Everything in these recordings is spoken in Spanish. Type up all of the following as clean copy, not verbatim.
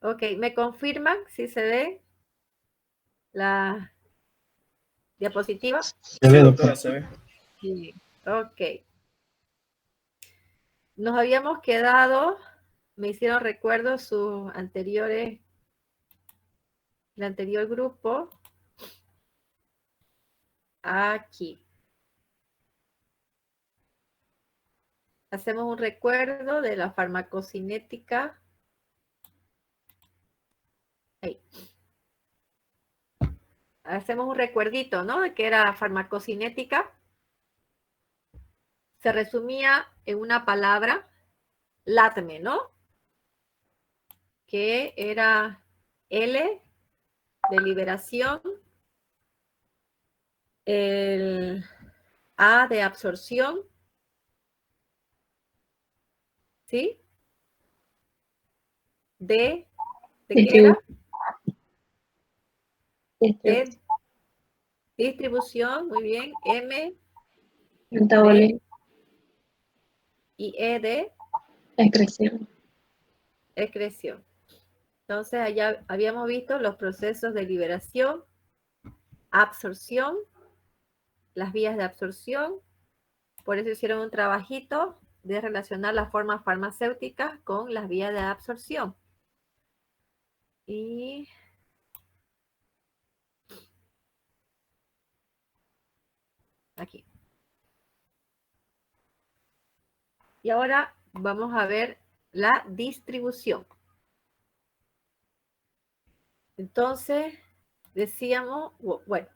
Ok, ¿me confirman si se ve la diapositiva? Se ve, doctora, se ve. Sí. Ok. Nos habíamos quedado, me hicieron recuerdo sus anteriores, el anterior grupo, aquí. Hacemos un recuerdo de la farmacocinética. Ahí. Hacemos un recuerdito, ¿no? De que era farmacocinética. Se resumía en una palabra, LATME, ¿no? Que era L de liberación, el A de absorción, ¿sí? D, ¿de qué era? D, distribución, muy bien. M de y E de Excreción. excreción. Entonces, allá habíamos visto los procesos de liberación, absorción, las vías de absorción. Por eso hicieron un trabajito de relacionar las formas farmacéuticas con las vías de absorción. Y aquí. Y ahora vamos a ver la distribución. Entonces, decíamos, bueno,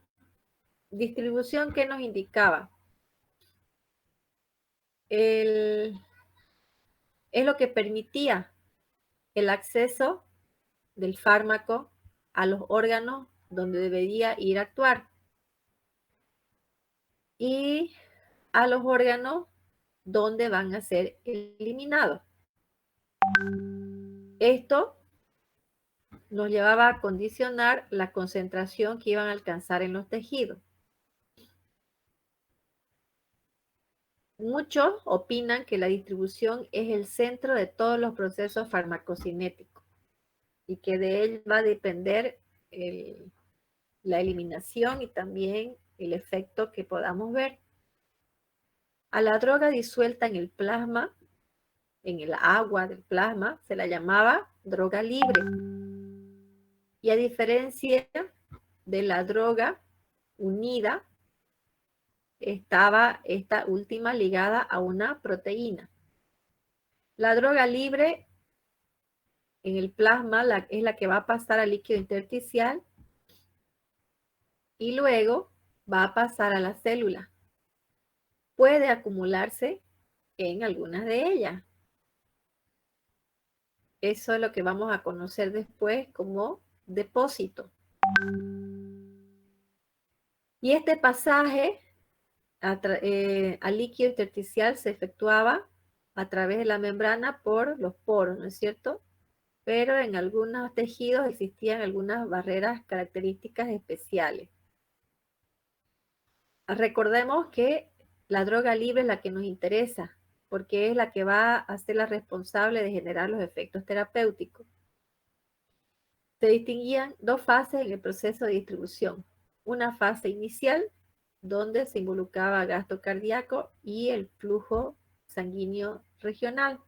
distribución que nos indicaba. Es lo que permitía el acceso del fármaco a los órganos donde debería ir a actuar y a los órganos donde van a ser eliminados. Esto nos llevaba a condicionar la concentración que iban a alcanzar en los tejidos. Muchos opinan que la distribución es el centro de todos los procesos farmacocinéticos y que de él va a depender la eliminación y también el efecto que podamos ver. A la droga disuelta en el plasma, en el agua del plasma, se la llamaba droga libre. Y a diferencia de la droga unida, estaba esta última ligada a una proteína. La droga libre en el plasma es la que va a pasar al líquido intersticial y luego va a pasar a la célula. Puede acumularse en algunas de ellas. Eso es lo que vamos a conocer después como depósito. Y este pasaje al líquido intersticial se efectuaba a través de la membrana por los poros, ¿no es cierto? Pero en algunos tejidos existían algunas barreras características especiales. Recordemos que la droga libre es la que nos interesa, porque es la que va a ser la responsable de generar los efectos terapéuticos. Se distinguían dos fases en el proceso de distribución. Una fase inicial, donde se involucraba gasto cardíaco y el flujo sanguíneo regional.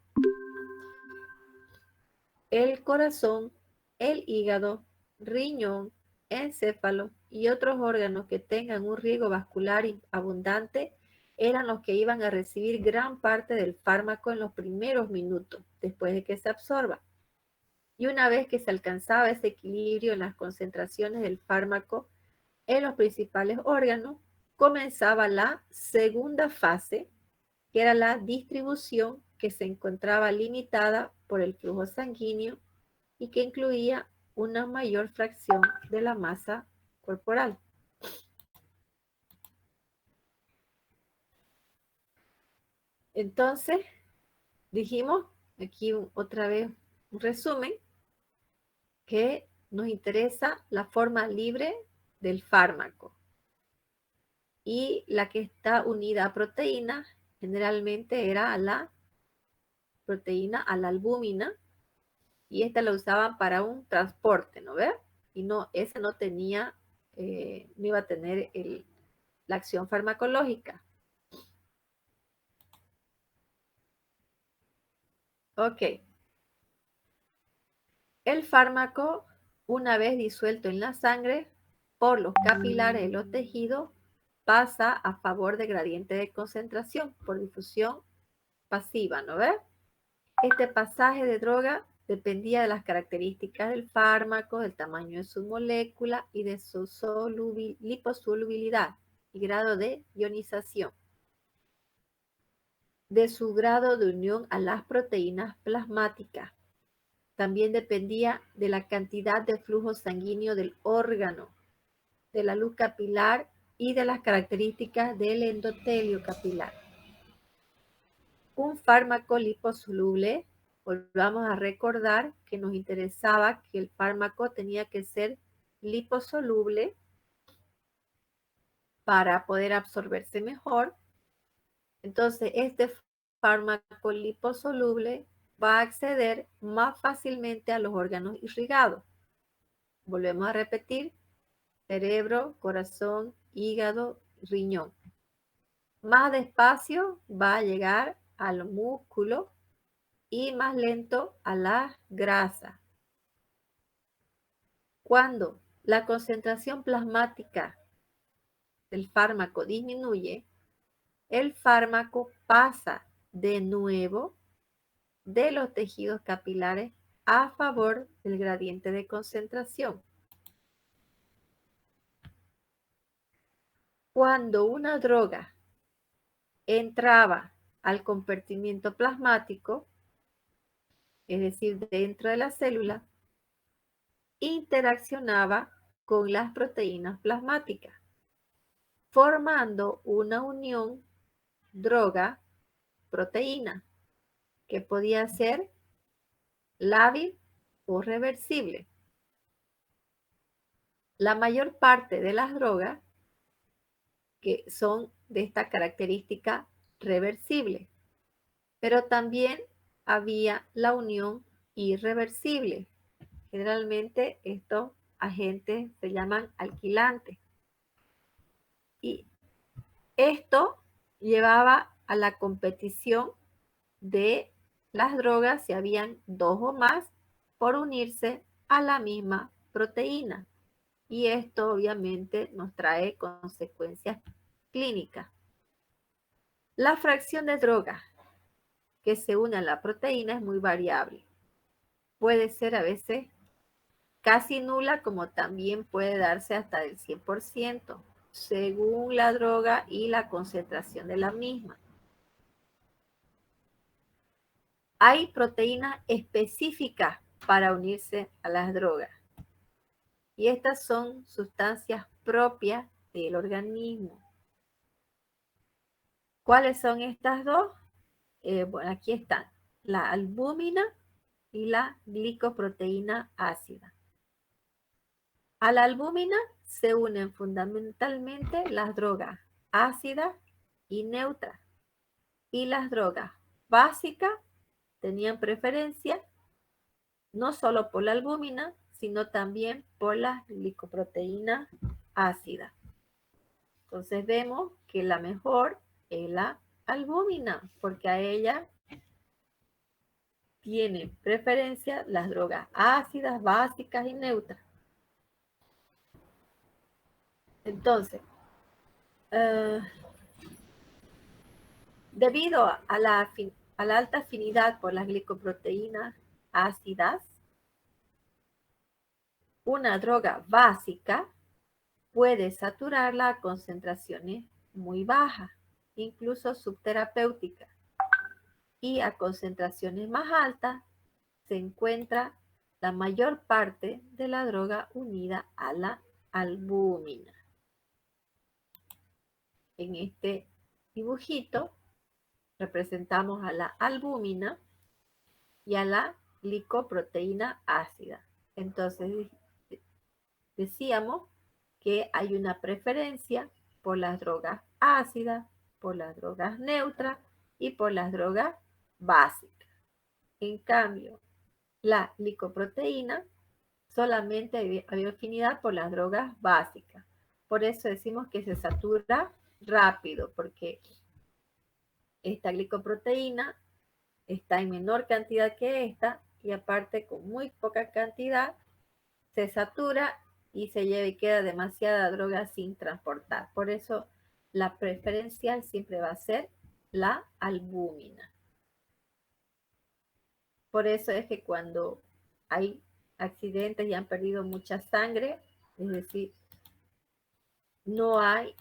El corazón, el hígado, riñón, encéfalo y otros órganos que tengan un riego vascular abundante eran los que iban a recibir gran parte del fármaco en los primeros minutos después de que se absorba. Y una vez que se alcanzaba ese equilibrio en las concentraciones del fármaco en los principales órganos, comenzaba la segunda fase, que era la distribución, que se encontraba limitada por el flujo sanguíneo y que incluía una mayor fracción de la masa corporal. Entonces, dijimos, aquí otra vez un resumen, que nos interesa la forma libre del fármaco. Y la que está unida a proteína, generalmente era a la proteína, a la albúmina, y esta la usaban para un transporte, ¿no ve? Y no, esa no tenía, no iba a tener la acción farmacológica. Ok. El fármaco, una vez disuelto en la sangre por los capilares de los tejidos, pasa a favor de gradiente de concentración por difusión pasiva, ¿no ves? Este pasaje de droga dependía de las características del fármaco, del tamaño de su molécula y de su liposolubilidad y grado de ionización, de su grado de unión a las proteínas plasmáticas. También dependía de la cantidad de flujo sanguíneo del órgano, de la luz capilar y de las características del endotelio capilar. Un fármaco liposoluble, volvamos a recordar que nos interesaba que el fármaco tenía que ser liposoluble para poder absorberse mejor. Entonces, este fármaco liposoluble va a acceder más fácilmente a los órganos irrigados. Volvemos a repetir, cerebro, corazón, hígado, riñón. Más despacio va a llegar al músculo y más lento a la grasa. Cuando la concentración plasmática del fármaco disminuye, el fármaco pasa de nuevo de los tejidos capilares a favor del gradiente de concentración. Cuando una droga entraba al compartimiento plasmático, es decir, dentro de la célula, interaccionaba con las proteínas plasmáticas, formando una unión droga-proteína que podía ser lábil o reversible. La mayor parte de las drogas que son de esta característica reversible, pero también había la unión irreversible. Generalmente estos agentes se llaman alquilantes. Y esto llevaba a la competición de las drogas si habían dos o más por unirse a la misma proteína. Y esto obviamente nos trae consecuencias clínicas. La fracción de drogas que se une a la proteína es muy variable. Puede ser a veces casi nula, como también puede darse hasta del 100%, según la droga y la concentración de la misma. Hay proteínas específicas para unirse a las drogas. Y estas son sustancias propias del organismo. ¿Cuáles son estas dos? Bueno, aquí están, la albúmina y la glicoproteína ácida. A la albúmina se unen fundamentalmente las drogas ácidas y neutras, y las drogas básicas tenían preferencia no solo por la albúmina, sino también por la glicoproteína ácida. Entonces vemos que la mejor es la albúmina, porque a ella tienen preferencia las drogas ácidas, básicas y neutras. Entonces, debido a la alta afinidad por las glicoproteínas ácidas, una droga básica puede saturarla a concentraciones muy bajas, incluso subterapéuticas, y a concentraciones más altas se encuentra la mayor parte de la droga unida a la albúmina. En este dibujito representamos a la albúmina y a la glicoproteína ácida. Entonces decíamos que hay una preferencia por las drogas ácidas, por las drogas neutras y por las drogas básicas. En cambio, La glicoproteína solamente había afinidad por las drogas básicas. Por eso decimos que se satura rápido, porque esta glicoproteína está en menor cantidad que esta y aparte con muy poca cantidad se satura y se lleva y queda demasiada droga sin transportar. Por eso la preferencial siempre va a ser la albúmina. Por eso es que cuando hay accidentes y han perdido mucha sangre, es decir, no hay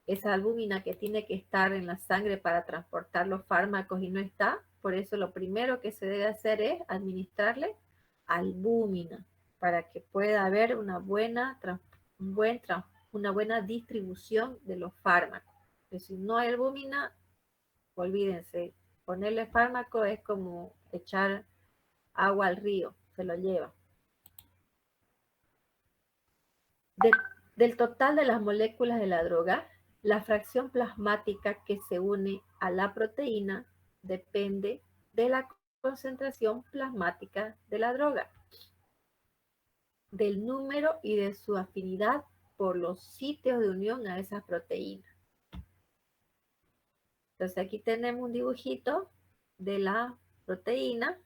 esa albúmina que tiene que estar en la sangre para transportar los fármacos y no está, por eso lo primero que se debe hacer es administrarle albúmina para que pueda haber una buena, una buena distribución de los fármacos. Pero si no hay albúmina, olvídense, ponerle fármaco es como echar agua al río, se lo lleva. De, del total de las moléculas de la droga, la fracción plasmática que se une a la proteína depende de la concentración plasmática de la droga, del número y de su afinidad por los sitios de unión a esas proteínas. Entonces aquí tenemos un dibujito de la proteína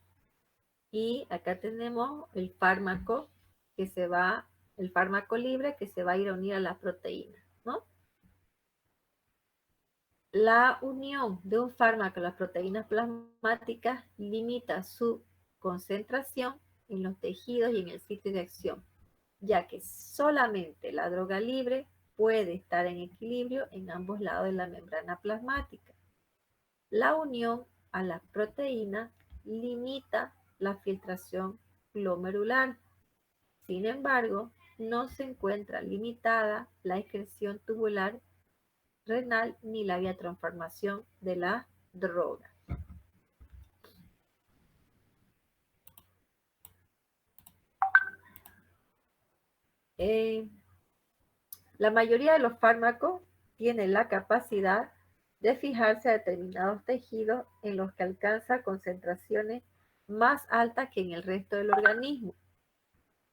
y acá tenemos el fármaco que se va, el fármaco libre que se va a ir a unir a la proteína, ¿no? La unión de un fármaco a las proteínas plasmáticas limita su concentración en los tejidos y en el sitio de acción, ya que solamente la droga libre puede estar en equilibrio en ambos lados de la membrana plasmática. La unión a la proteína limita la filtración glomerular. Sin embargo, no se encuentra limitada la excreción tubular renal ni la vía transformación de la droga. Eh, la mayoría de los fármacos tienen la capacidad de fijarse a determinados tejidos en los que alcanza concentraciones más altas que en el resto del organismo,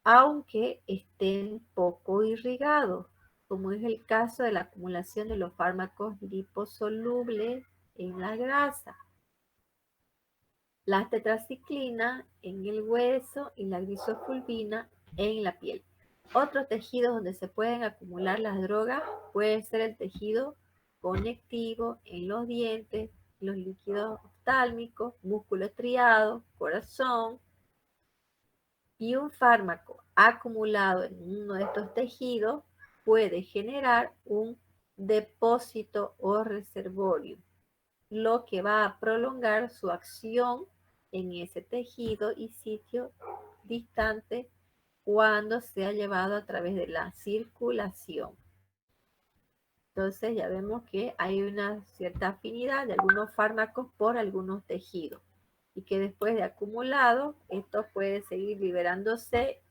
aunque estén poco irrigados, como es el caso de la acumulación de los fármacos liposolubles en la grasa, la tetraciclina en el hueso y la grisofulvina en la piel. Otros tejidos donde se pueden acumular las drogas puede ser el tejido conectivo en los dientes, los líquidos oftálmicos, músculo estriado, corazón, y un fármaco acumulado en uno de estos tejidos puede generar un depósito o reservorio, lo que va a prolongar su acción en ese tejido y sitio distante cuando sea llevado a través de la circulación. Entonces ya vemos que hay una cierta afinidad de algunos fármacos por algunos tejidos y que después de acumulado, esto puede seguir liberándose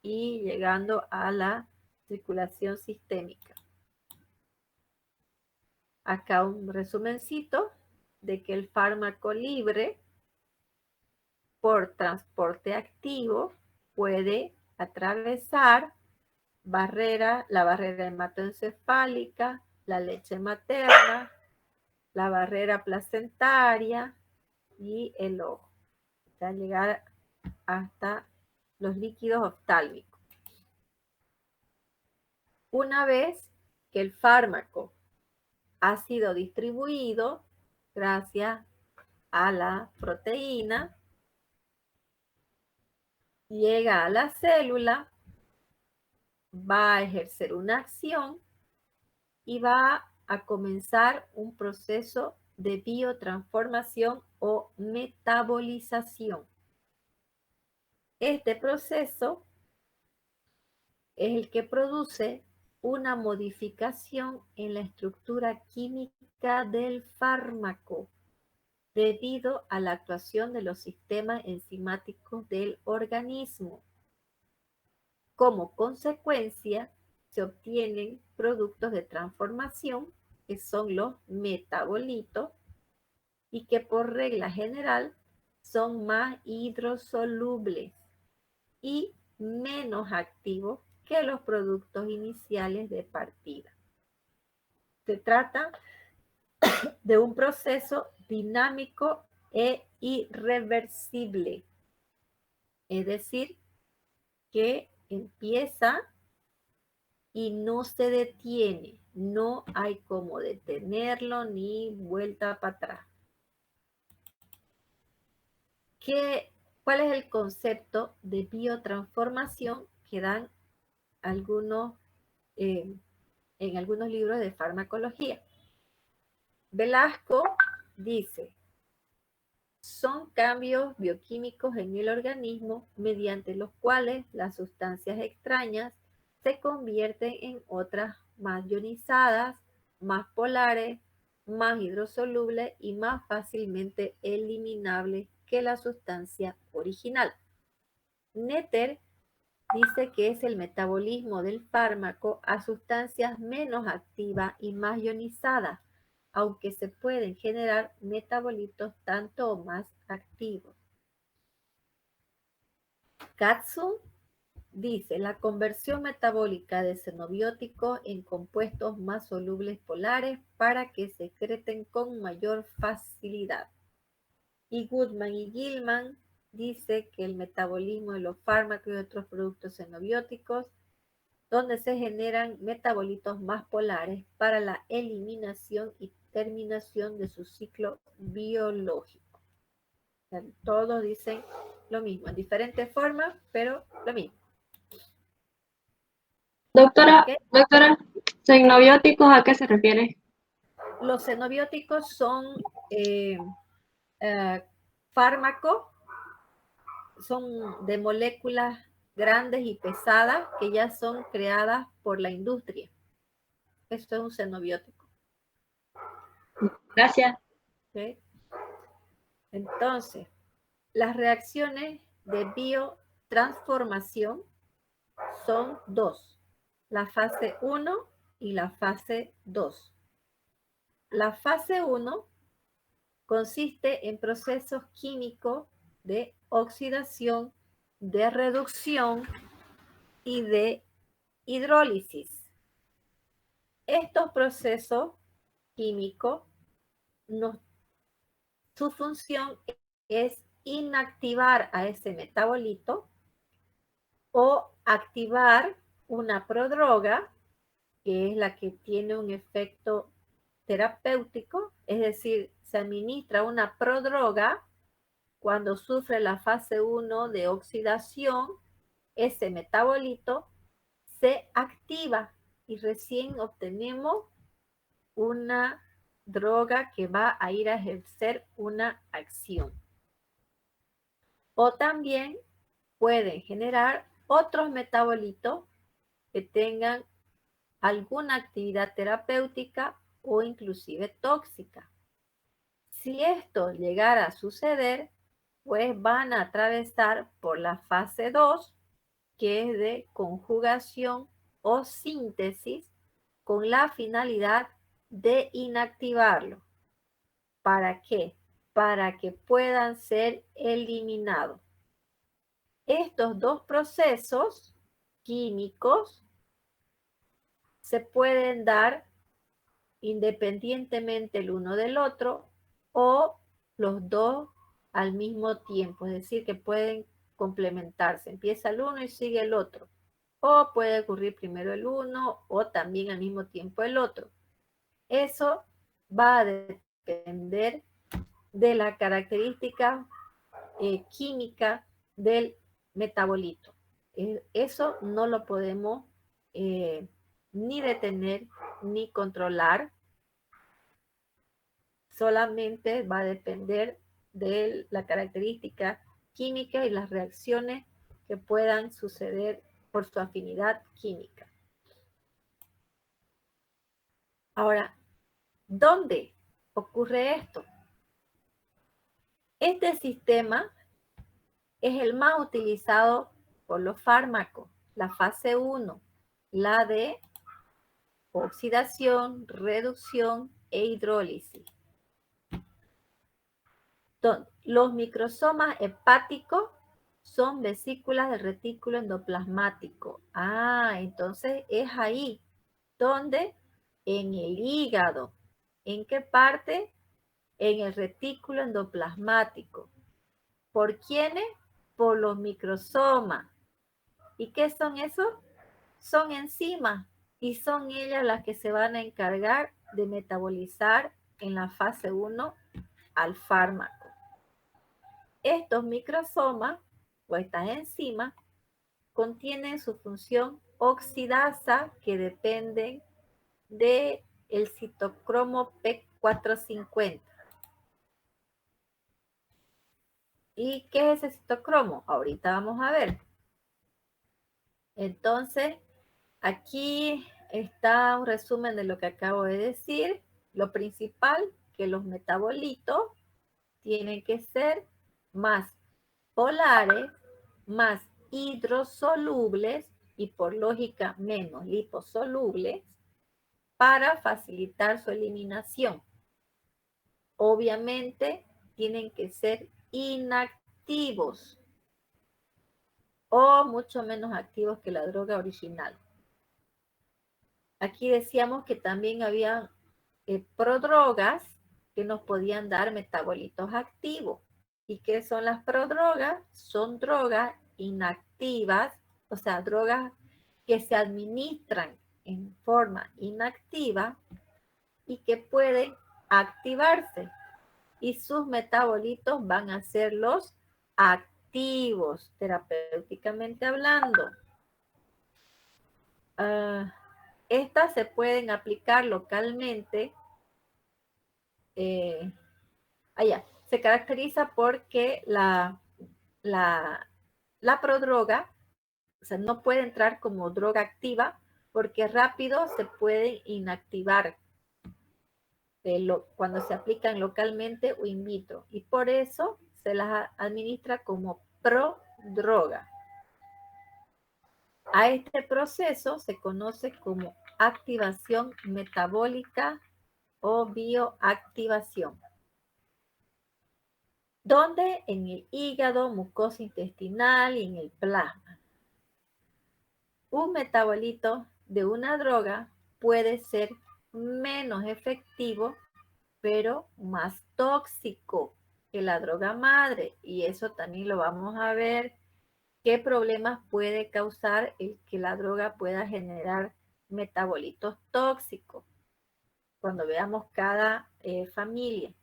y llegando a la circulación sistémica. Acá un resumencito de que el fármaco libre por transporte activo puede atravesar la barrera hematoencefálica, la leche materna, la barrera placentaria y el ojo, hasta llegar hasta los líquidos oftálmicos. Una vez que el fármaco ha sido distribuido gracias a la proteína, llega a la célula, va a ejercer una acción y va a comenzar un proceso de biotransformación o metabolización. Este proceso es el que produce una modificación en la estructura química del fármaco debido a la actuación de los sistemas enzimáticos del organismo. Como consecuencia, se obtienen productos de transformación, que son los metabolitos, y que por regla general son más hidrosolubles y menos activos que los productos iniciales de partida. Se trata de un proceso dinámico e irreversible, es decir, que empieza y no se detiene, no hay como detenerlo ni vuelta para atrás. ¿Cuál es el concepto de biotransformación que dan algunos, en algunos libros de farmacología? Velasco dice, son cambios bioquímicos en el organismo mediante los cuales las sustancias extrañas se convierten en otras más ionizadas, más polares, más hidrosolubles y más fácilmente eliminables que la sustancia original. Netter dice que es el metabolismo del fármaco a sustancias menos activas y más ionizadas, aunque se pueden generar metabolitos tanto o más activos. Katsu dice la conversión metabólica de xenobióticos en compuestos más solubles polares para que se secreten con mayor facilidad. Y Goodman y Gilman dice que el metabolismo de los fármacos y otros productos xenobióticos donde se generan metabolitos más polares para la eliminación y terminación de su ciclo biológico. O sea, todos dicen lo mismo, en diferentes formas, pero lo mismo. Doctora, ¿Okay? doctora, ¿xenobióticos a qué se refiere? Los xenobióticos son fármacos, son de moléculas grandes y pesadas que ya son creadas por la industria. Esto es un xenobiótico. Gracias. ¿Okay? Entonces, las reacciones de biotransformación son dos, la fase 1 y la fase 2. La fase 1 consiste en procesos químicos de oxidación, de reducción y de hidrólisis. Estos procesos químicos, su función es inactivar a ese metabolito o activar una prodroga, que es la que tiene un efecto terapéutico, es decir, se administra una prodroga cuando sufre la fase 1 de oxidación, ese metabolito se activa y recién obtenemos una droga que va a ir a ejercer una acción. O también pueden generar otros metabolitos que tengan alguna actividad terapéutica o inclusive tóxica. Si esto llegara a suceder, pues van a atravesar por la fase 2, que es de conjugación o síntesis con la finalidad de inactivarlo. ¿Para qué? Para que puedan ser eliminados. Estos dos procesos químicos se pueden dar independientemente el uno del otro o los dos al mismo tiempo, es decir, que pueden complementarse. Empieza el uno y sigue el otro. O puede ocurrir primero el uno o también al mismo tiempo el otro. Eso va a depender de la característica química del metabolito. Eso no lo podemos ni detener ni controlar. Solamente va a depender de la característica química y las reacciones que puedan suceder por su afinidad química. Ahora, ¿dónde ocurre esto? Este sistema es el más utilizado por los fármacos, la fase 1, la de oxidación, reducción e hidrólisis. Los microsomas hepáticos son vesículas del retículo endoplasmático. Entonces es ahí donde en el hígado. ¿En qué parte? En el retículo endoplasmático. ¿Por quiénes? Por los microsomas. ¿Y qué son esos? Son enzimas y son ellas las que se van a encargar de metabolizar en la fase 1 al fármaco. Estos microsomas o estas enzimas contienen su función oxidasa que dependen del citocromo P450. ¿Y qué es ese citocromo? Ahorita vamos a ver. Entonces, aquí está un resumen de lo que acabo de decir. Lo principal, que los metabolitos tienen que ser más polares, más hidrosolubles y por lógica menos liposolubles para facilitar su eliminación. Obviamente tienen que ser inactivos o mucho menos activos que la droga original. Aquí decíamos que también había prodrogas que nos podían dar metabolitos activos. ¿Y qué son las prodrogas? Son drogas inactivas, o sea, drogas que se administran en forma inactiva y que pueden activarse. Y sus metabolitos van a ser los activos, terapéuticamente hablando. Estas se pueden aplicar localmente. Se caracteriza porque la prodroga, o sea, no puede entrar como droga activa porque rápido se puede inactivar cuando se aplican localmente o in vitro. Y por eso se las administra como prodroga. A este proceso se conoce como activación metabólica o bioactivación, donde en el hígado, mucosa intestinal y en el plasma. Un metabolito de una droga puede ser menos efectivo, pero más tóxico que la droga madre, y eso también lo vamos a ver. ¿Qué problemas puede causar el que la droga pueda generar metabolitos tóxicos? Cuando veamos cada familia.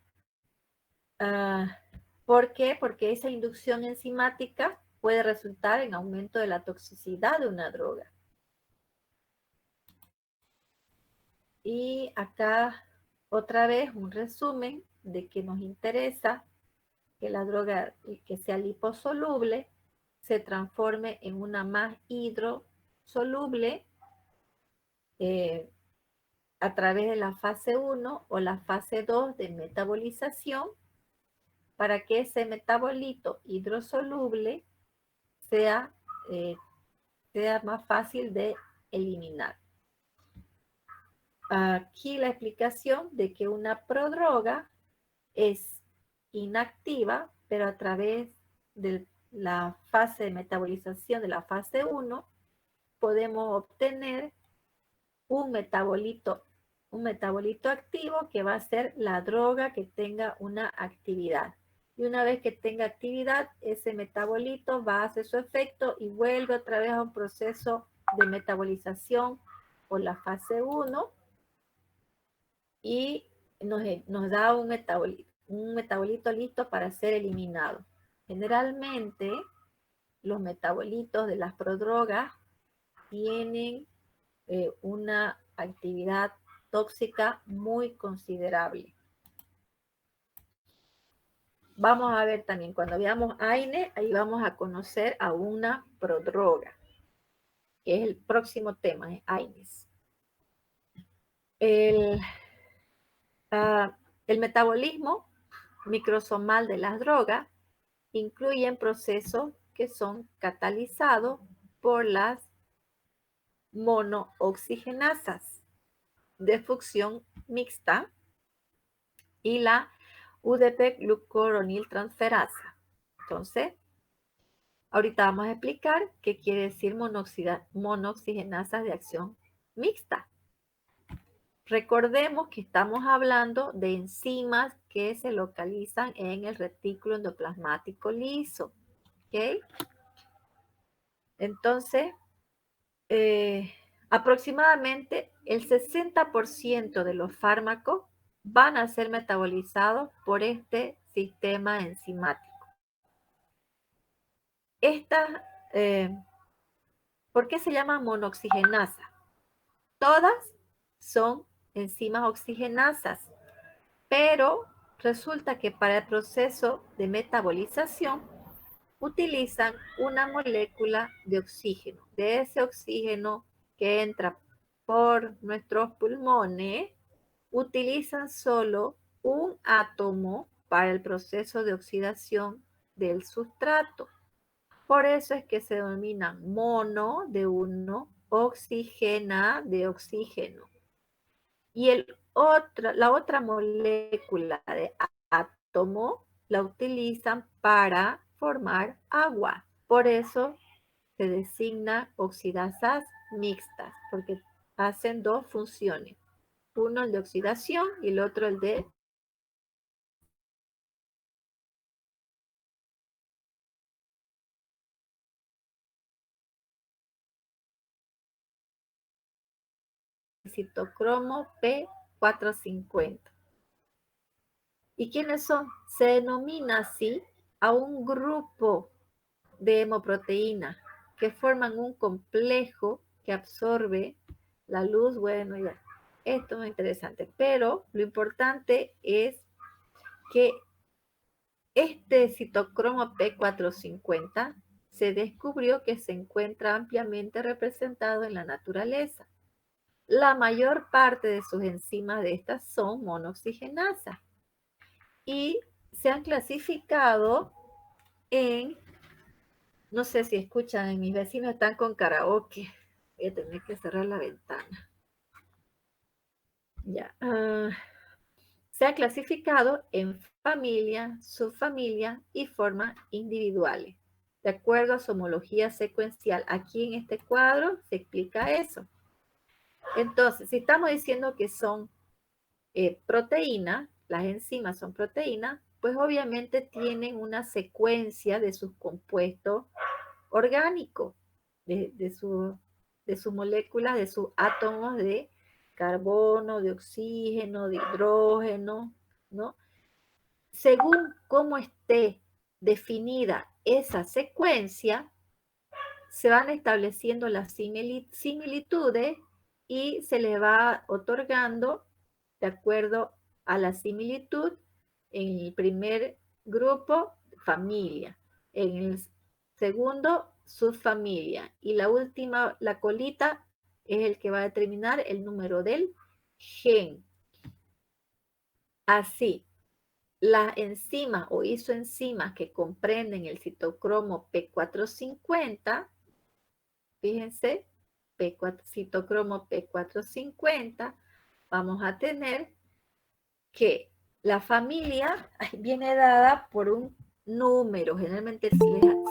¿Por qué? Porque esa inducción enzimática puede resultar en aumento de la toxicidad de una droga. Y acá otra vez un resumen de que nos interesa que la droga que sea liposoluble se transforme en una más hidrosoluble a través de la fase 1 o la fase 2 de metabolización para que ese metabolito hidrosoluble sea más fácil de eliminar. Aquí la explicación de que una prodroga es inactiva, pero a través de la fase de metabolización de la fase 1 podemos obtener un metabolito activo que va a ser la droga que tenga una actividad. Y una vez que tenga actividad, ese metabolito va a hacer su efecto y vuelve otra vez a un proceso de metabolización por la fase 1 y nos da un metabolito listo para ser eliminado. Generalmente, los metabolitos de las prodrogas tienen una actividad tóxica muy considerable. Vamos a ver también, cuando veamos AINE, ahí vamos a conocer a una prodroga, que es el próximo tema, AINES. El metabolismo microsomal de las drogas incluyen procesos que son catalizados por las monooxigenasas de función mixta y la UDP-glucuroniltransferasa. Entonces, ahorita vamos a explicar qué quiere decir monooxigenasas de acción mixta. Recordemos que estamos hablando de enzimas que se localizan en el retículo endoplasmático liso. ¿Ok? Entonces, aproximadamente el 60% de los fármacos van a ser metabolizados por este sistema enzimático. ¿Por qué se llama monooxigenasa? Todas son enzimas oxigenasas, pero resulta que para el proceso de metabolización utilizan una molécula de oxígeno. De ese oxígeno que entra por nuestros pulmones, utilizan solo un átomo para el proceso de oxidación del sustrato. Por eso es que se denominan mono de uno, oxigena de oxígeno. Y la otra molécula de átomo la utilizan para formar agua. Por eso se designa oxidasas mixtas, porque hacen dos funciones. Uno el de oxidación y el otro el de citocromo P450. ¿Y quiénes son? Se denomina así a un grupo de hemoproteínas que forman un complejo que absorbe la luz. Bueno, ya, esto es interesante, pero lo importante es que este citocromo P450 se descubrió que se encuentra ampliamente representado en la naturaleza. La mayor parte de sus enzimas de estas son monooxigenasas y se han clasificado en, no sé si escuchan, mis vecinos están con karaoke. Voy a tener que cerrar la ventana. Ya. Se ha clasificado en familia, subfamilia y formas individuales, de acuerdo a su homología secuencial. Aquí en este cuadro se explica eso. Entonces, si estamos diciendo que son proteínas, las enzimas son proteínas, pues obviamente tienen una secuencia de sus compuestos orgánicos, de sus moléculas, de sus átomos de carbono, de oxígeno, de hidrógeno, ¿no? Según cómo esté definida esa secuencia, se van estableciendo las similitudes y se le va otorgando de acuerdo a la similitud en el primer grupo, familia, en el segundo, subfamilia, y la última, la colita, es el que va a determinar el número del gen. Así, las enzimas o isoenzimas que comprenden el citocromo P450, fíjense, citocromo P450, vamos a tener que la familia viene dada por un número, generalmente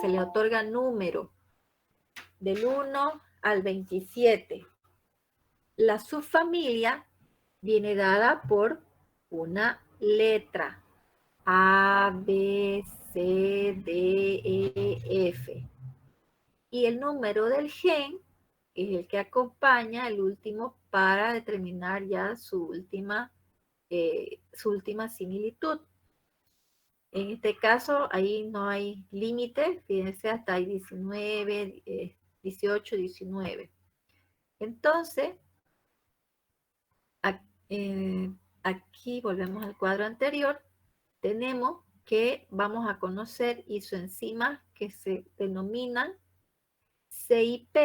se le otorga número del 1 al 27. La subfamilia viene dada por una letra, A, B, C, D, E, F. Y el número del gen es el que acompaña el último para determinar ya su última similitud. En este caso, ahí no hay límite, fíjense, hasta hay 19, 18, 19. Entonces, aquí volvemos al cuadro anterior, tenemos que vamos a conocer isoenzimas que se denominan CIP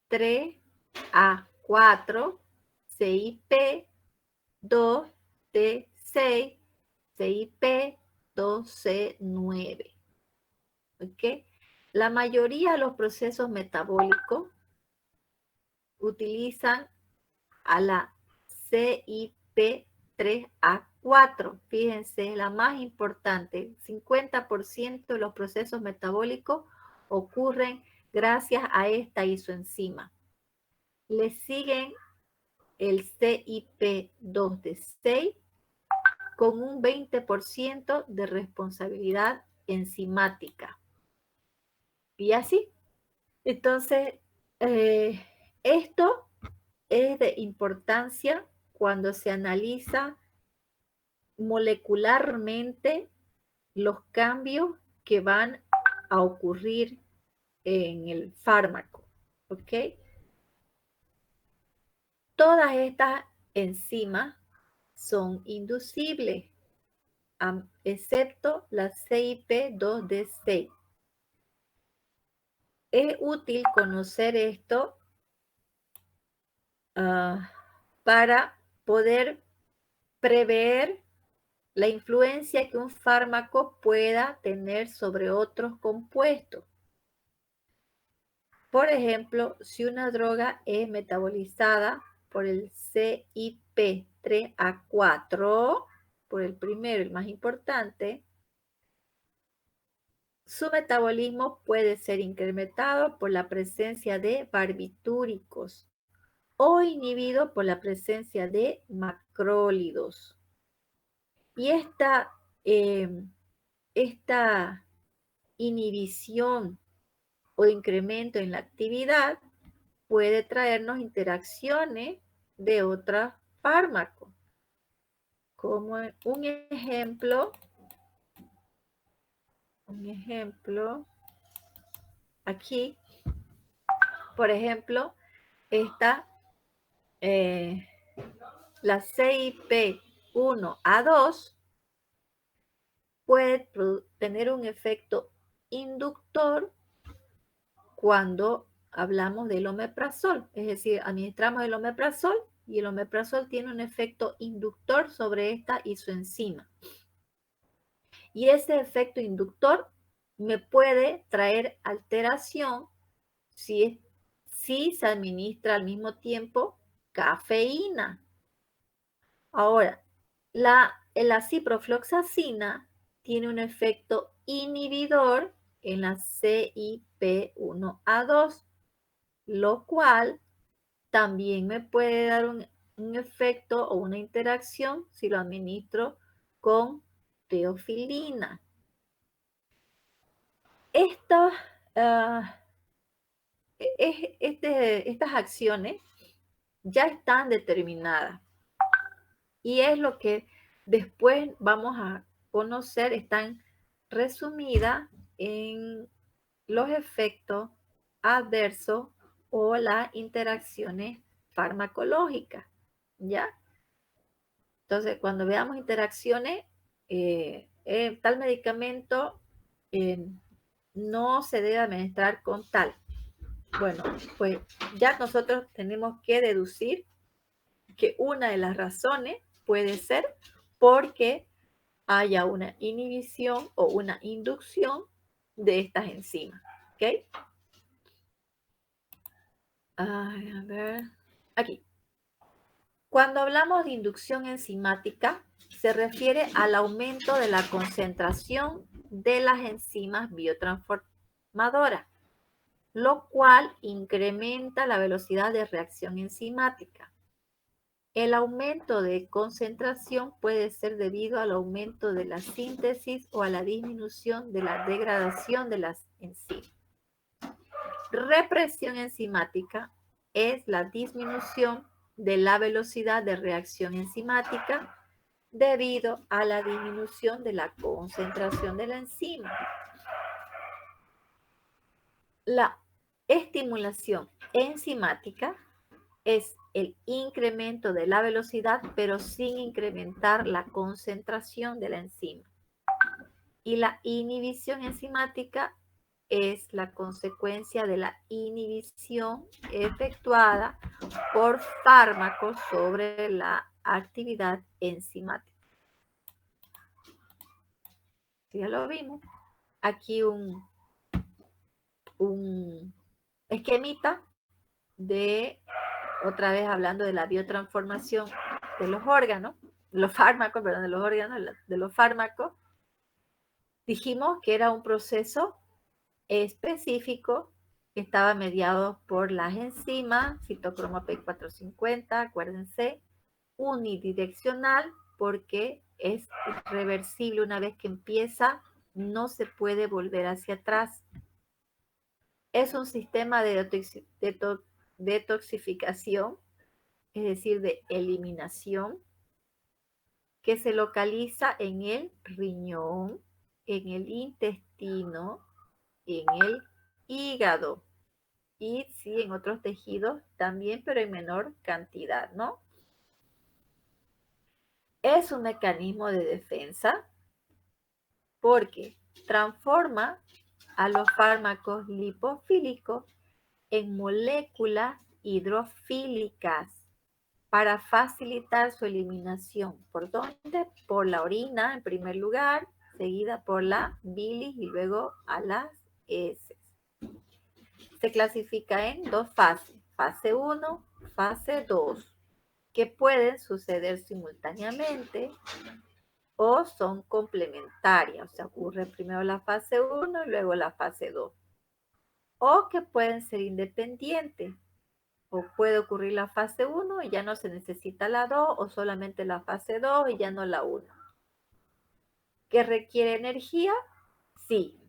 3A4, CIP 2T6, CIP 2C9. ¿Ok? La mayoría de los procesos metabólicos utilizan a la CIP 3A4. Fíjense, la más importante, 50% de los procesos metabólicos ocurren gracias a esta isoenzima. Le siguen el CYP2D6 con un 20% de responsabilidad enzimática. Y así. Entonces, esto es de importancia cuando se analiza molecularmente los cambios que van a ocurrir en el fármaco. ¿Ok? Todas estas enzimas son inducibles, excepto la CYP2D6. Es útil conocer esto para poder prever la influencia que un fármaco pueda tener sobre otros compuestos. Por ejemplo, si una droga es metabolizada por el CYP3A4, por el primero, el más importante, su metabolismo puede ser incrementado por la presencia de barbitúricos o inhibido por la presencia de macrólidos. Y esta inhibición o incremento en la actividad puede traernos interacciones de otros fármacos. Como un ejemplo, aquí, por ejemplo, está la CYP1A2 puede tener un efecto inductor cuando hablamos del omeprazol, es decir, administramos el omeprazol y el omeprazol tiene un efecto inductor sobre esta isoenzima. Y ese efecto inductor me puede traer alteración si se administra al mismo tiempo cafeína. Ahora, la ciprofloxacina tiene un efecto inhibidor en la CYP1A2, lo cual también me puede dar un efecto o una interacción si lo administro con teofilina. Estas acciones ya están determinadas y es lo que después vamos a conocer, están resumidas en los efectos adversos o las interacciones farmacológicas, ¿ya? Entonces, cuando veamos interacciones, tal medicamento no se debe administrar con tal. Bueno, pues ya nosotros tenemos que deducir que una de las razones puede ser porque haya una inhibición o una inducción de estas enzimas. ¿Ok? A ver, aquí. Cuando hablamos de inducción enzimática, se refiere al aumento de la concentración de las enzimas biotransformadoras, lo cual incrementa la velocidad de reacción enzimática. El aumento de concentración puede ser debido al aumento de la síntesis o a la disminución de la degradación de las enzimas. Represión enzimática es la disminución de la velocidad de reacción enzimática debido a la disminución de la concentración de la enzima. La estimulación enzimática es el incremento de la velocidad, pero sin incrementar la concentración de la enzima. Y la inhibición enzimática es la consecuencia de la inhibición efectuada por fármacos sobre la actividad enzimática. Ya lo vimos. Aquí un esquemita de, otra vez hablando de la biotransformación de los órganos. los fármacos, perdón, de los órganos, de los fármacos, dijimos que era un proceso específico que estaba mediado por las enzimas, citocromo P450, acuérdense, unidireccional porque es irreversible una vez que empieza, no se puede volver hacia atrás. Es un sistema de detoxificación, es decir, de eliminación, que se localiza en el riñón, en el intestino, en el hígado y sí en otros tejidos también, pero en menor cantidad, ¿no? Es un mecanismo de defensa porque transforma a los fármacos lipofílicos en moléculas hidrofílicas para facilitar su eliminación. ¿Por dónde? Por la orina en primer lugar, seguida por la bilis y luego a las heces. Se clasifica en dos fases, fase 1, fase 2, que pueden suceder simultáneamente o son complementarias, o sea, ocurre primero la fase 1 y luego la fase 2, o que pueden ser independientes, o puede ocurrir la fase 1 y ya no se necesita la 2, o solamente la fase 2 y ya no la 1. ¿Que requiere energía? Sí,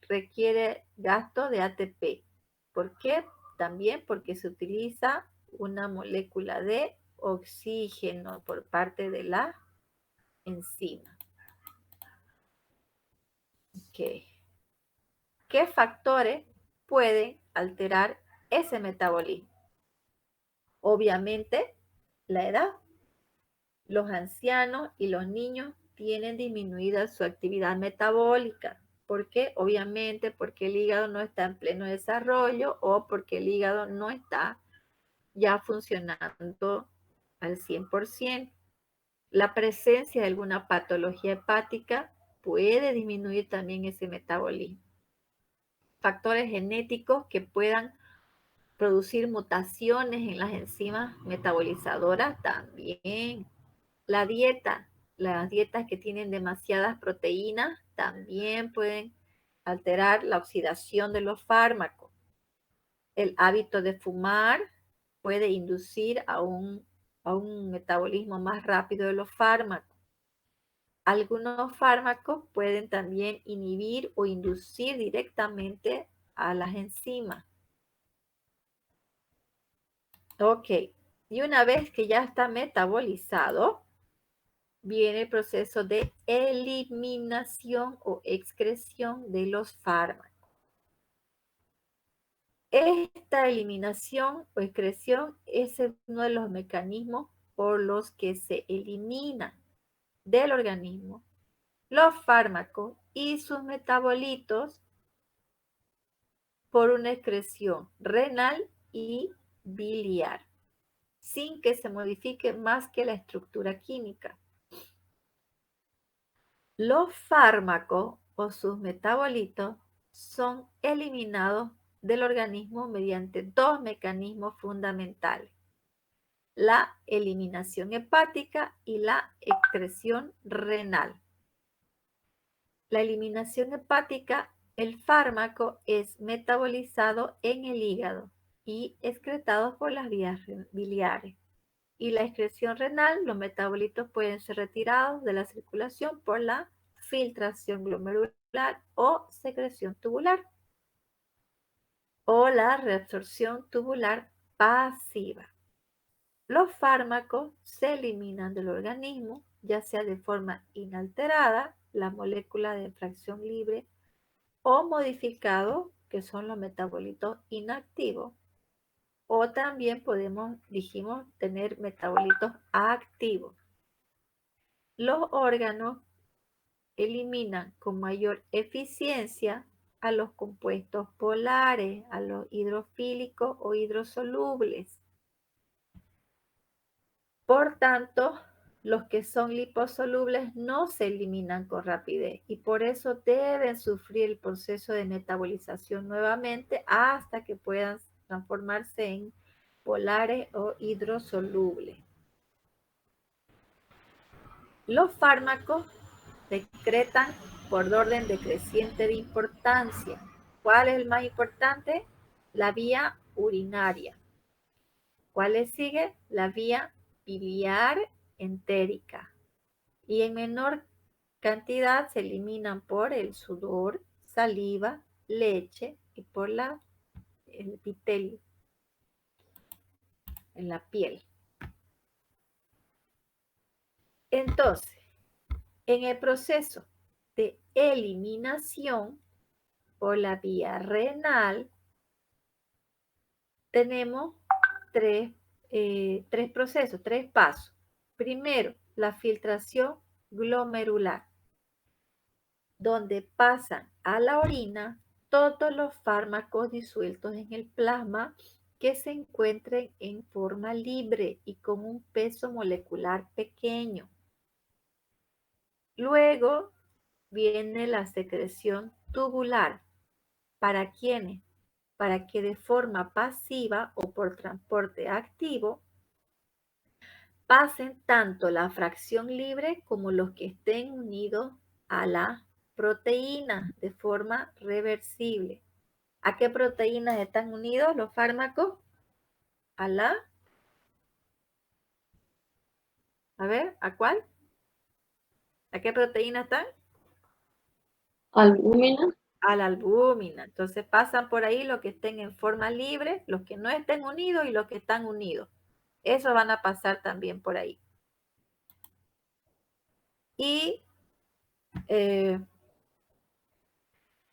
requiere gasto de ATP. ¿Por qué? También porque se utiliza una molécula de oxígeno por parte de la enzima. Okay. ¿Qué factores pueden alterar ese metabolismo? Obviamente, la edad. Los ancianos y los niños tienen disminuida su actividad metabólica. ¿Por qué? Obviamente porque el hígado no está en pleno desarrollo o porque el hígado no está ya funcionando al 100%. La presencia de alguna patología hepática puede disminuir también ese metabolismo. Factores genéticos que puedan producir mutaciones en las enzimas metabolizadoras también. La dieta, las dietas que tienen demasiadas proteínas también pueden alterar la oxidación de los fármacos. El hábito de fumar puede inducir a un metabolismo más rápido de los fármacos. Algunos fármacos pueden también inhibir o inducir directamente a las enzimas. Ok, y una vez que ya está metabolizado, viene el proceso de eliminación o excreción de los fármacos. Esta eliminación o excreción es uno de los mecanismos por los que se eliminan del organismo los fármacos y sus metabolitos por una excreción renal y biliar, sin que se modifique más que la estructura química. Los fármacos o sus metabolitos son eliminados del organismo mediante dos mecanismos fundamentales: la eliminación hepática y la excreción renal. La eliminación hepática, el fármaco es metabolizado en el hígado y excretado por las vías biliares. Y la excreción renal, los metabolitos pueden ser retirados de la circulación por la filtración glomerular o secreción tubular o la reabsorción tubular pasiva. Los fármacos se eliminan del organismo, ya sea de forma inalterada, la molécula de fracción libre, o modificado, que son los metabolitos inactivos. O también podemos, dijimos, tener metabolitos activos. Los órganos eliminan con mayor eficiencia a los compuestos polares, a los hidrofílicos o hidrosolubles. Por tanto, los que son liposolubles no se eliminan con rapidez y por eso deben sufrir el proceso de metabolización nuevamente hasta que puedan transformarse en polares o hidrosolubles. Los fármacos decretan por orden decreciente de importancia. ¿Cuál es el más importante? La vía urinaria. ¿Cuál le sigue? La vía biliar entérica. Y en menor cantidad se eliminan por el sudor, saliva, leche y por el epitelio en la piel. Entonces, en el proceso de eliminación por la vía renal, tenemos tres procesos, tres pasos. Primero, la filtración glomerular, donde pasan a la orina todos los fármacos disueltos en el plasma que se encuentren en forma libre y con un peso molecular pequeño. Luego viene la secreción tubular. ¿Para quiénes? Para que de forma pasiva o por transporte activo pasen tanto la fracción libre como los que estén unidos a la proteína de forma reversible. ¿A qué proteínas están unidos los fármacos? A la, a ver, ¿a cuál? ¿A qué proteína están? Albúmina. A la albúmina. Entonces pasan por ahí los que estén en forma libre, los que no estén unidos y los que están unidos. Eso van a pasar también por ahí. Y, eh,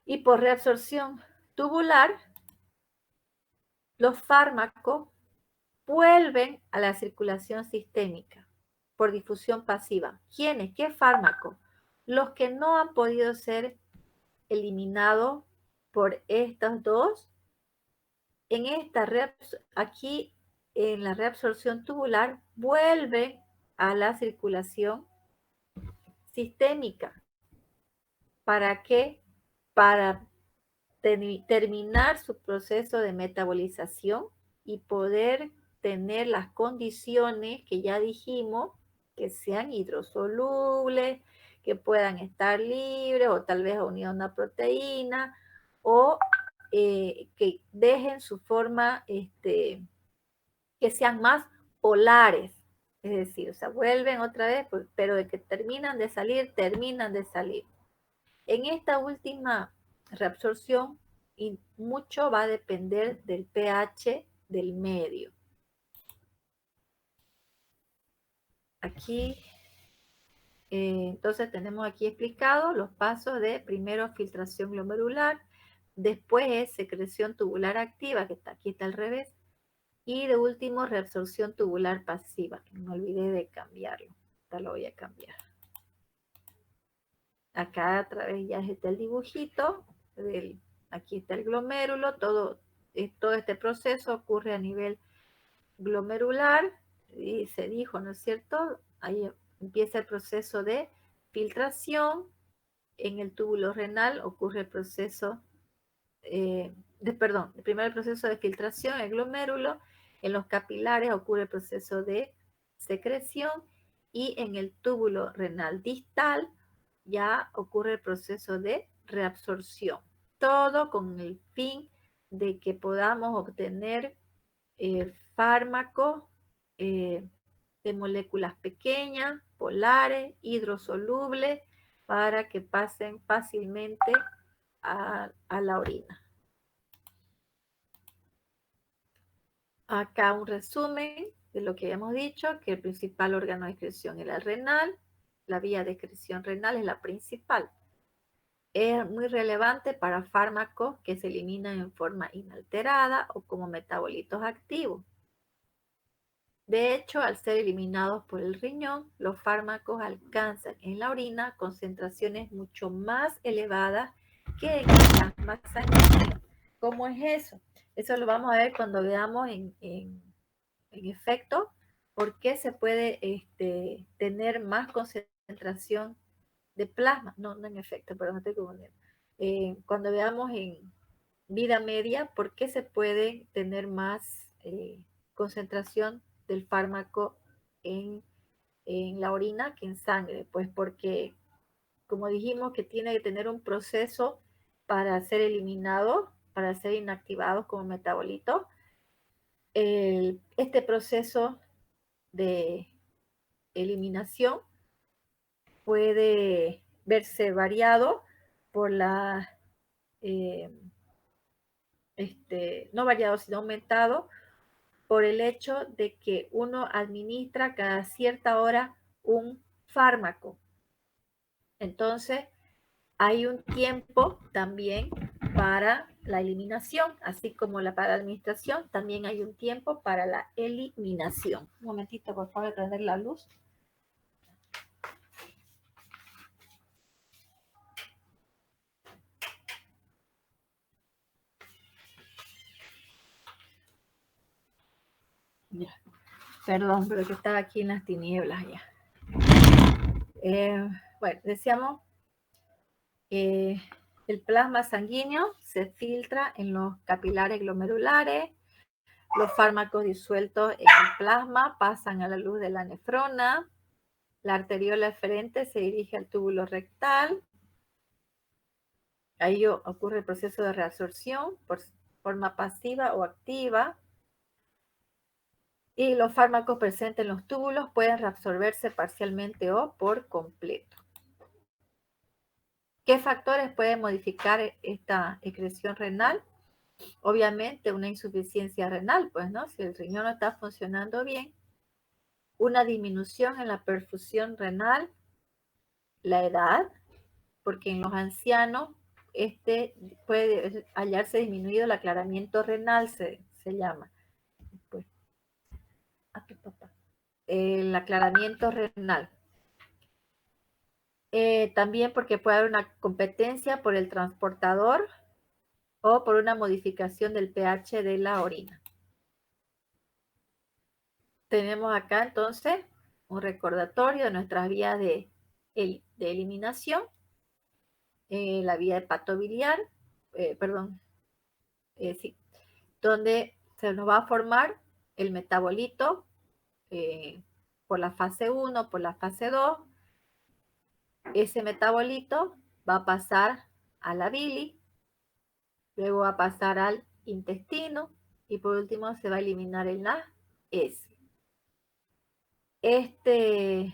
y por reabsorción tubular, los fármacos vuelven a la circulación sistémica por difusión pasiva. ¿Quiénes? ¿Qué fármacos? Los que no han podido ser eliminados por estos dos. En esta aquí en la reabsorción tubular vuelven a la circulación sistémica. ¿Para qué? Para terminar su proceso de metabolización y poder tener las condiciones que ya dijimos, que sean hidrosolubles, que puedan estar libres o tal vez unidos a una proteína o que dejen su forma, que sean más polares. Es decir, o sea, vuelven otra vez, pero de que terminan de salir, terminan de salir. En esta última reabsorción, y mucho va a depender del pH del medio. Aquí, entonces tenemos aquí explicado los pasos de primero filtración glomerular, después es secreción tubular activa, que está aquí, está al revés, y de último reabsorción tubular pasiva, que no olvidé de cambiarlo. Ahora lo voy a cambiar. Acá otra vez ya está el dibujito, aquí está el glomérulo, todo este proceso ocurre a nivel glomerular, y se dijo, ¿no es cierto? Ahí empieza el proceso de filtración, en el túbulo renal ocurre el proceso, primero el proceso de filtración, el glomérulo, en los capilares ocurre el proceso de secreción y en el túbulo renal distal ya ocurre el proceso de reabsorción. Todo con el fin de que podamos obtener fármacos de moléculas pequeñas, polares, hidrosolubles, para que pasen fácilmente a la orina. Acá un resumen de lo que habíamos dicho, que el principal órgano de excreción era el renal, la vía de excreción renal es la principal. Es muy relevante para fármacos que se eliminan en forma inalterada o como metabolitos activos. De hecho, al ser eliminados por el riñón, los fármacos alcanzan en la orina concentraciones mucho más elevadas que en el plasma sanguíneo. ¿Cómo es eso? Eso lo vamos a ver cuando veamos en efecto por qué se puede tener más concentración de plasma. No en efecto, perdón, me estoy confundiendo. Cuando veamos en vida media, por qué se puede tener más concentración del fármaco en en la orina que en sangre, pues porque, como dijimos, que tiene que tener un proceso para ser eliminado, para ser inactivados como metabolitos. Este proceso de eliminación puede verse variado por la, no variado, sino aumentado por el hecho de que uno administra cada cierta hora un fármaco. Entonces, hay un tiempo también para la eliminación, así como para la administración, también hay un tiempo para la eliminación. Un momentito, por favor, prender la luz. Ya. Perdón, pero que estaba aquí en las tinieblas ya. Bueno, decíamos, el plasma sanguíneo se filtra en los capilares glomerulares. Los fármacos disueltos en el plasma pasan a la luz de la nefrona. La arteriola eferente se dirige al túbulo rectal. Ahí ocurre el proceso de reabsorción por forma pasiva o activa. Y los fármacos presentes en los túbulos pueden reabsorberse parcialmente o por completo. ¿Qué factores pueden modificar esta excreción renal? Obviamente una insuficiencia renal, pues, ¿no? Si el riñón no está funcionando bien, una disminución en la perfusión renal, la edad, porque en los ancianos puede hallarse disminuido el aclaramiento renal, se llama. Pues, el aclaramiento renal. También porque puede haber una competencia por el transportador o por una modificación del pH de la orina. Tenemos acá entonces un recordatorio de nuestras vías de eliminación, la vía hepatobiliar, sí, donde se nos va a formar el metabolito por la fase 1, por la fase 2. Ese metabolito va a pasar a la bilis, luego va a pasar al intestino y por último se va a eliminar en la heces. Este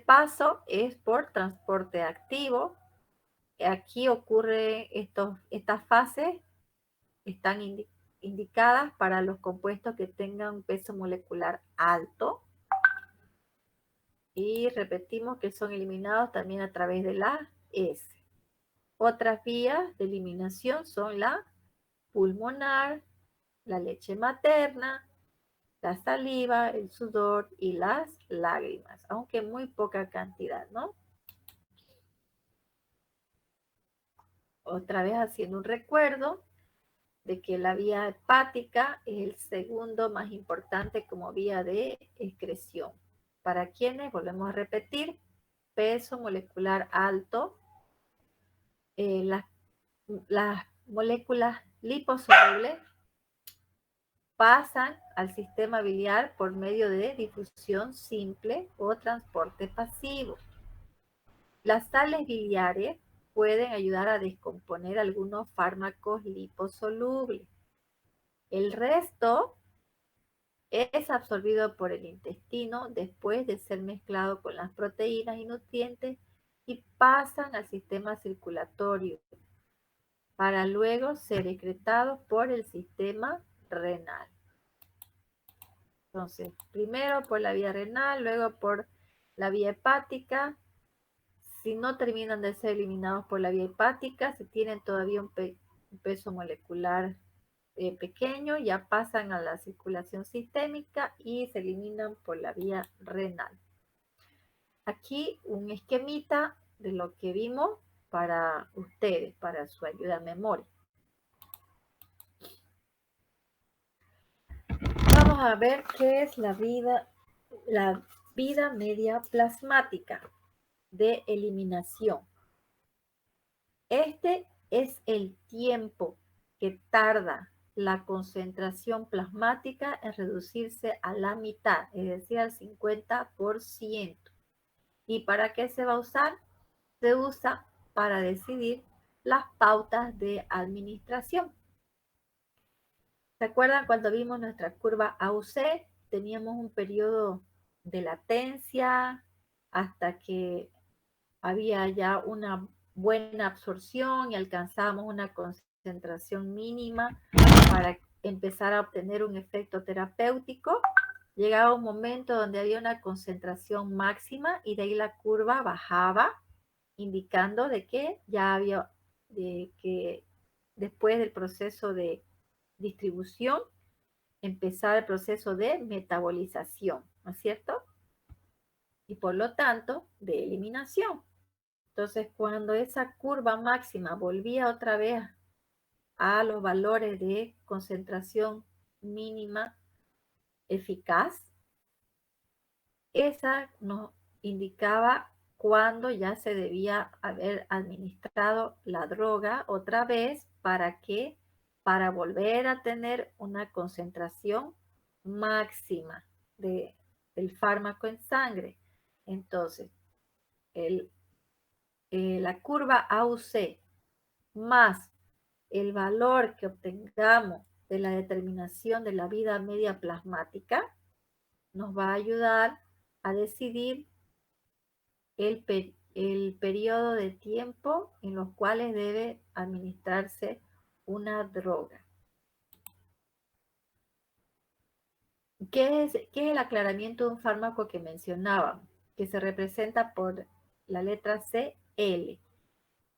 paso es por transporte activo. Aquí ocurre estas fases, están indicadas para los compuestos que tengan un peso molecular alto. Y repetimos que son eliminados también a través de la heces. Otras vías de eliminación son la pulmonar, la leche materna, la saliva, el sudor y las lágrimas, aunque muy poca cantidad, ¿no? Otra vez haciendo un recuerdo de que la vía hepática es el segundo más importante como vía de excreción. ¿Para quienes? Volvemos a repetir, peso molecular alto, las moléculas liposolubles pasan al sistema biliar por medio de difusión simple o transporte pasivo. Las sales biliares pueden ayudar a descomponer algunos fármacos liposolubles. El resto es absorbido por el intestino después de ser mezclado con las proteínas y nutrientes y pasan al sistema circulatorio para luego ser excretados por el sistema renal. Entonces, primero por la vía renal, luego por la vía hepática. Si no terminan de ser eliminados por la vía hepática, si tienen todavía un peso molecular pequeño, ya pasan a la circulación sistémica y se eliminan por la vía renal. Aquí un esquemita de lo que vimos para ustedes, para su ayuda a memoria. Vamos a ver qué es la vida media plasmática de eliminación. Este es el tiempo que tarda la concentración plasmática en reducirse a la mitad, es decir, al 50%. ¿Y para qué se va a usar? Se usa para decidir las pautas de administración. ¿Se acuerdan cuando vimos nuestra curva AUC? Teníamos un periodo de latencia hasta que había ya una buena absorción y alcanzábamos una concentración mínima para empezar a obtener un efecto terapéutico. Llegaba un momento donde había una concentración máxima y de ahí la curva bajaba, indicando de que ya había, de que después del proceso de distribución empezaba el proceso de metabolización, ¿no es cierto? Y por lo tanto, de eliminación. Entonces, cuando esa curva máxima volvía otra vez a los valores de concentración mínima eficaz, esa nos indicaba cuándo ya se debía haber administrado la droga otra vez para que para volver a tener una concentración máxima del fármaco en sangre. Entonces, la curva AUC más el valor que obtengamos de la determinación de la vida media plasmática nos va a ayudar a decidir el periodo de tiempo en los cuales debe administrarse una droga. ¿Qué es el aclaramiento de un fármaco que mencionábamos? Que se representa por la letra CL.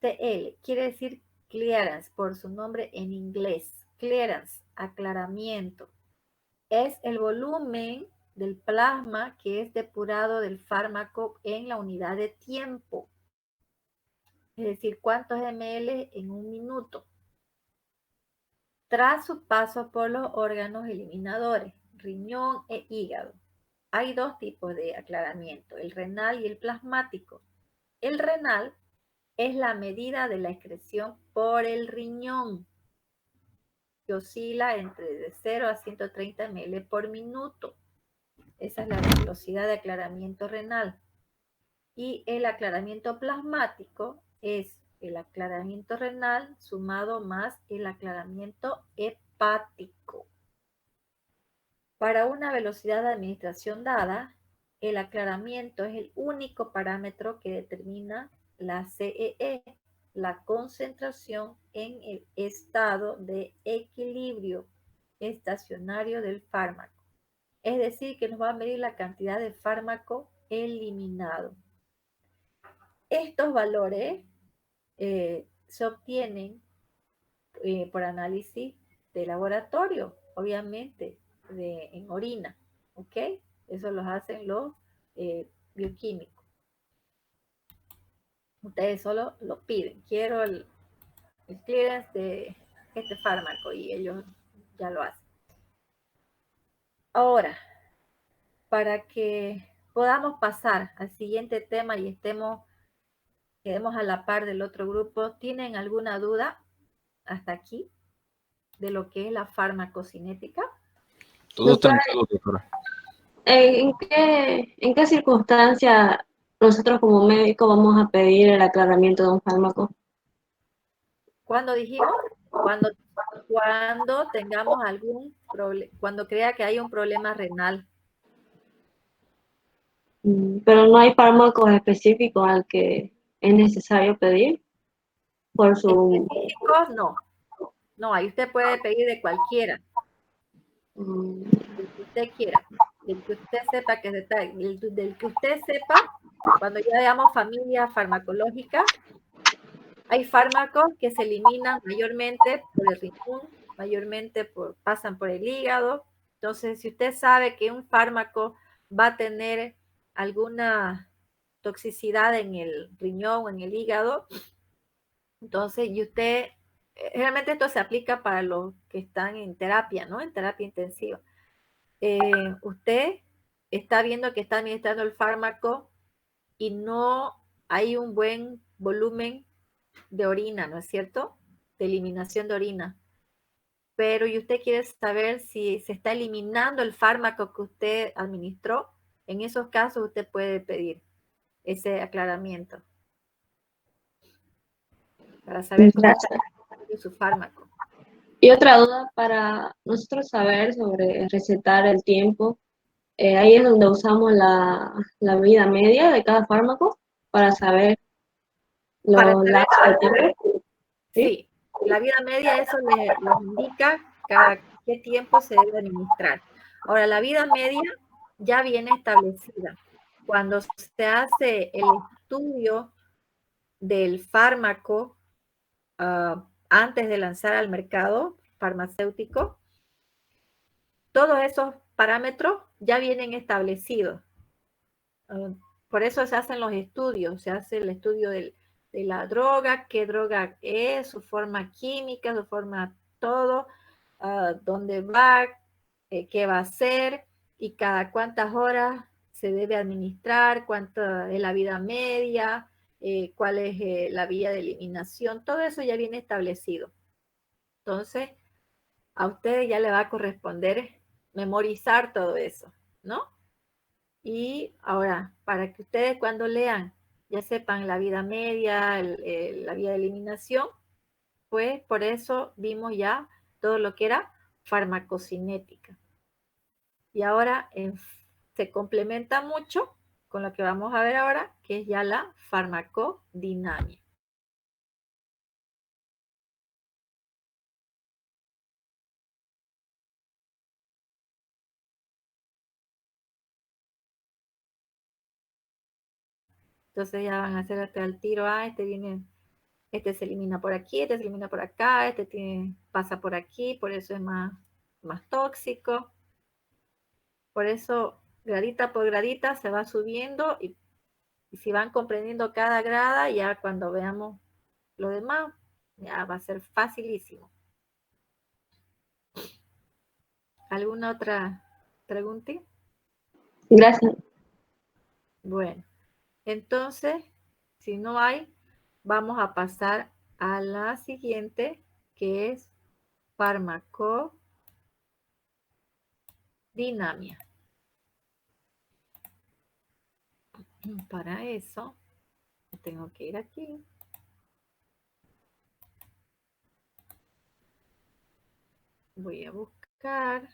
CL quiere decir clearance, por su nombre en inglés. Clearance, aclaramiento. Es el volumen del plasma que es depurado del fármaco en la unidad de tiempo. Es decir, cuántos ml en un minuto. Tras su paso por los órganos eliminadores, riñón e hígado. Hay dos tipos de aclaramiento, el renal y el plasmático. El renal es la medida de la excreción por el riñón, que oscila entre de 0 a 130 ml por minuto. Esa es la velocidad de aclaramiento renal. Y el aclaramiento plasmático es el aclaramiento renal sumado más el aclaramiento hepático. Para una velocidad de administración dada, el aclaramiento es el único parámetro que determina la CEE, la concentración en el estado de equilibrio estacionario del fármaco. Es decir, que nos va a medir la cantidad de fármaco eliminado. Estos valores se obtienen por análisis de laboratorio, obviamente, en orina, ¿ok? Eso los hacen los bioquímicos. Ustedes solo lo piden. Quiero el clearance de este fármaco y ellos ya lo hacen. Ahora, para que podamos pasar al siguiente tema y quedemos a la par del otro grupo, ¿tienen alguna duda hasta aquí de lo que es la farmacocinética? Todo tranquilo, doctora. ¿En qué circunstancia nosotros como médicos vamos a pedir el aclaramiento de un fármaco? ¿Cuándo dijimos? Cuando tengamos algún problema, cuando crea que hay un problema renal. Pero no hay fármacos específicos al que es necesario pedir por su... Específicos, no. No, ahí usted puede pedir de cualquiera. Del que usted quiera. Del que usted sepa que del que usted sepa, cuando ya veamos familia farmacológica, hay fármacos que se eliminan mayormente por el riñón, mayormente pasan por el hígado. Entonces, si usted sabe que un fármaco va a tener alguna toxicidad en el riñón o en el hígado, entonces, y usted, realmente esto se aplica para los que están en terapia, ¿no? En terapia intensiva. Usted está viendo que está administrando el fármaco y no hay un buen volumen de orina, ¿no es cierto? De eliminación de orina. pero y usted quiere saber si se está eliminando el fármaco que usted administró, en esos casos usted puede pedir ese aclaramiento para saber cómo está su fármaco. Y otra duda para nosotros saber sobre recetar el tiempo, ahí es donde usamos la vida media de cada fármaco para saber Para los saber, lapsos de tiempo. sí, la vida media eso les indica cada qué tiempo se debe administrar. Ahora, la vida media ya viene establecida. Cuando se hace el estudio del fármaco antes de lanzar al mercado farmacéutico, todos esos parámetros ya vienen establecidos. Por eso se hacen los estudios, se hace el estudio de la droga, qué droga es, su forma química, su forma todo, dónde va, qué va a hacer y cada cuántas horas se debe administrar, cuánta es la vida media, cuál es la vía de eliminación, todo eso ya viene establecido. Entonces, a usted ya le va a corresponder memorizar todo eso, ¿no? Y ahora, para que ustedes cuando lean ya sepan la vida media, la vía de eliminación, pues por eso vimos ya todo lo que era farmacocinética. Y ahora se complementa mucho con lo que vamos a ver ahora, que es ya la farmacodinamia. Entonces ya van a hacer hasta el tiro, este se elimina por aquí, este se elimina por acá, pasa por aquí, por eso es más tóxico. Por eso, gradita por gradita se va subiendo y si van comprendiendo cada grada, ya cuando veamos lo demás, ya va a ser facilísimo. ¿Alguna otra pregunta? Gracias. Bueno, entonces, si no hay, vamos a pasar a la siguiente, que es farmacodinamia. Para eso, tengo que ir aquí. Voy a buscar